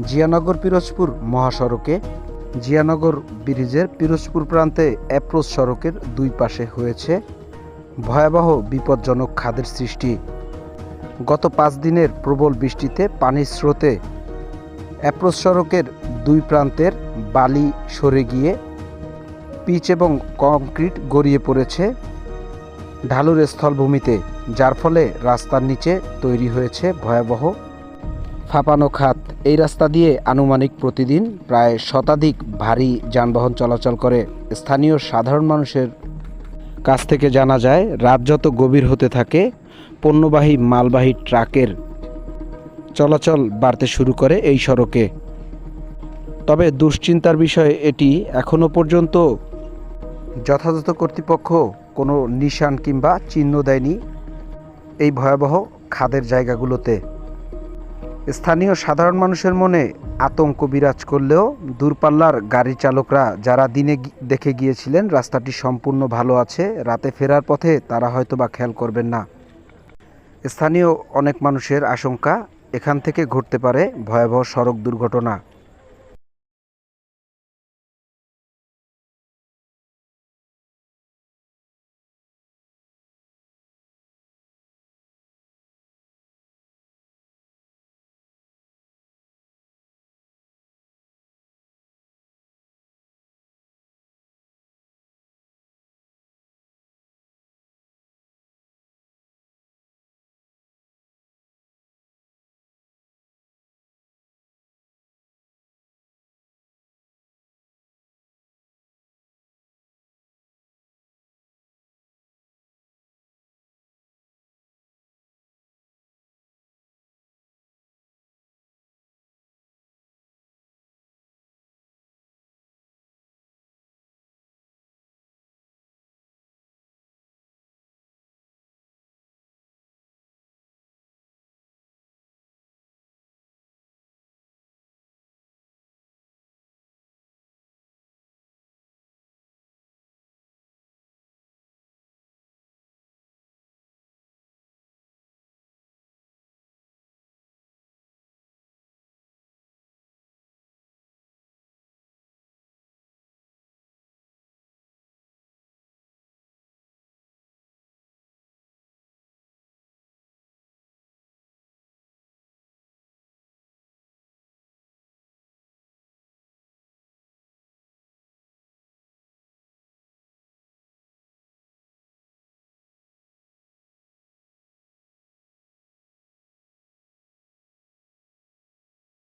জিয়ানগর পিরোজপুর মহাসড়কে জিয়ানগর ব্রিজের পিরোজপুর প্রান্তে অ্যাপ্রোচ সড়কের দুই পাশে হয়েছে ভয়াবহ বিপজ্জনক খাদের সৃষ্টি। গত 5 দিনের প্রবল বৃষ্টিতে পানির স্রোতে অ্যাপ্রোচ সড়কের দুই প্রান্তের বালি সরে গিয়ে পিচ এবং কংক্রিট গড়িয়ে পড়েছে ঢালুর স্থলভূমিতে, যার ফলে রাস্তার নিচে তৈরি হয়েছে ভয়াবহ ফাঁপানো খাত। এই রাস্তা দিয়ে আনুমানিক প্রতিদিন প্রায় শতাধিক ভারী যানবাহন চলাচল করে। স্থানীয় সাধারণ মানুষের কাছ থেকে জানা যায়, রাত যত গভীর হতে থাকে পণ্যবাহী মালবাহী ট্রাকের চলাচল বাড়তে শুরু করে এই সড়কে। তবে দুশ্চিন্তার বিষয় এটি, এখনও পর্যন্ত যথাযথ কর্তৃপক্ষ কোনো নিশান কিংবা চিহ্ন দেয়নি এই ভয়াবহ খাদের জায়গাগুলোতে। স্থানীয় সাধারণ মানুষের মনে আতঙ্ক বিরাজ করলেও দূরপাল্লার গাড়ি চালকরা যারা দিনে দেখে গিয়েছিলেন রাস্তাটি সম্পূর্ণ ভালো আছে, রাতে ফেরার পথে তারা হয়তোবা খেয়াল করবেন না। স্থানীয় অনেক মানুষের আশঙ্কা, এখান থেকে ঘটতে পারে ভয়াবহ সড়ক দুর্ঘটনা।